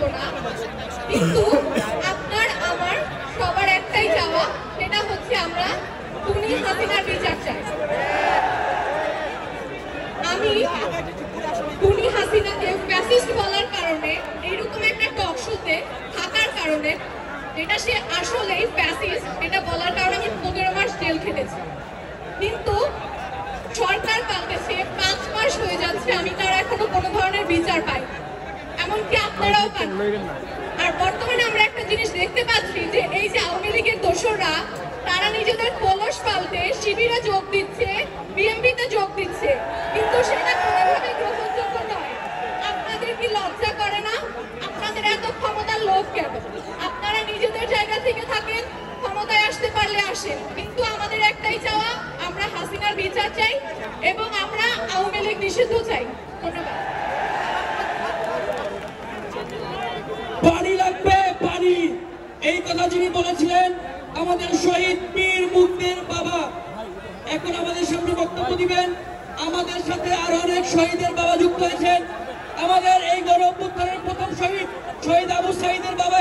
বলবো না, কিন্তু আপনার আমার সবার একটাই চাওয়া, সেটা হচ্ছে আমরা খুনি হাসিনার বিচার চাই। আমি খুনি হাসিনাকে ফ্যাসিস্ট বলার কারণে, এইরকম একটা টক শোতে থাকার কারণে, এটা সে আসলেই ফ্যাসিস্ট এটা বলার কারণে আমি 15 মাস জেল খেটেছি, কিন্তু সরকার পাল্টেছে, 5 মাস হয়ে যাচ্ছে আমি তার এখনো কোনো ধরনের বিচার পাই, এমনকি আপনারাও পান। আর বর্তমানে আমরা একটা জিনিস দেখতে পাচ্ছি যে এই যে আওয়ামী লীগের দোসররা, তারা নিজেদের কলস পাল্টে শিবিরে যোগ দিচ্ছে, বিএনপিতে যোগ দিচ্ছে, কিন্তু সেটা কোনোভাবে গ্রহণযোগ্য নয়। আপনাদের কি লজ্জা করে না? আপনাদের এত ক্ষমতার লোভ কেন? আপনারা নিজেদের জায়গা থেকে থাকেন, ক্ষমতায় আসতে পারলে আসেন, কিন্তু আমাদের একটাই চাওয়া, আমরা হাসিনার বিচার চাই এবং আমরা আওয়ামী লীগ নিষিদ্ধ চাই। ধন্যবাদ। পানি লাগবে, পানি, এই কথা যিনি বলেছিলেন আমাদের শহীদ পীর মুক্তির বাবা, এখন আমাদের সামনে বক্তব্য দিবেন। আমাদের সাথে আরো অনেক শহীদের বাবা যুক্ত হয়েছেন। আমাদের এই গণ অভ্যুত্থানের প্রথম শহীদ আবু সাঈদের বাবা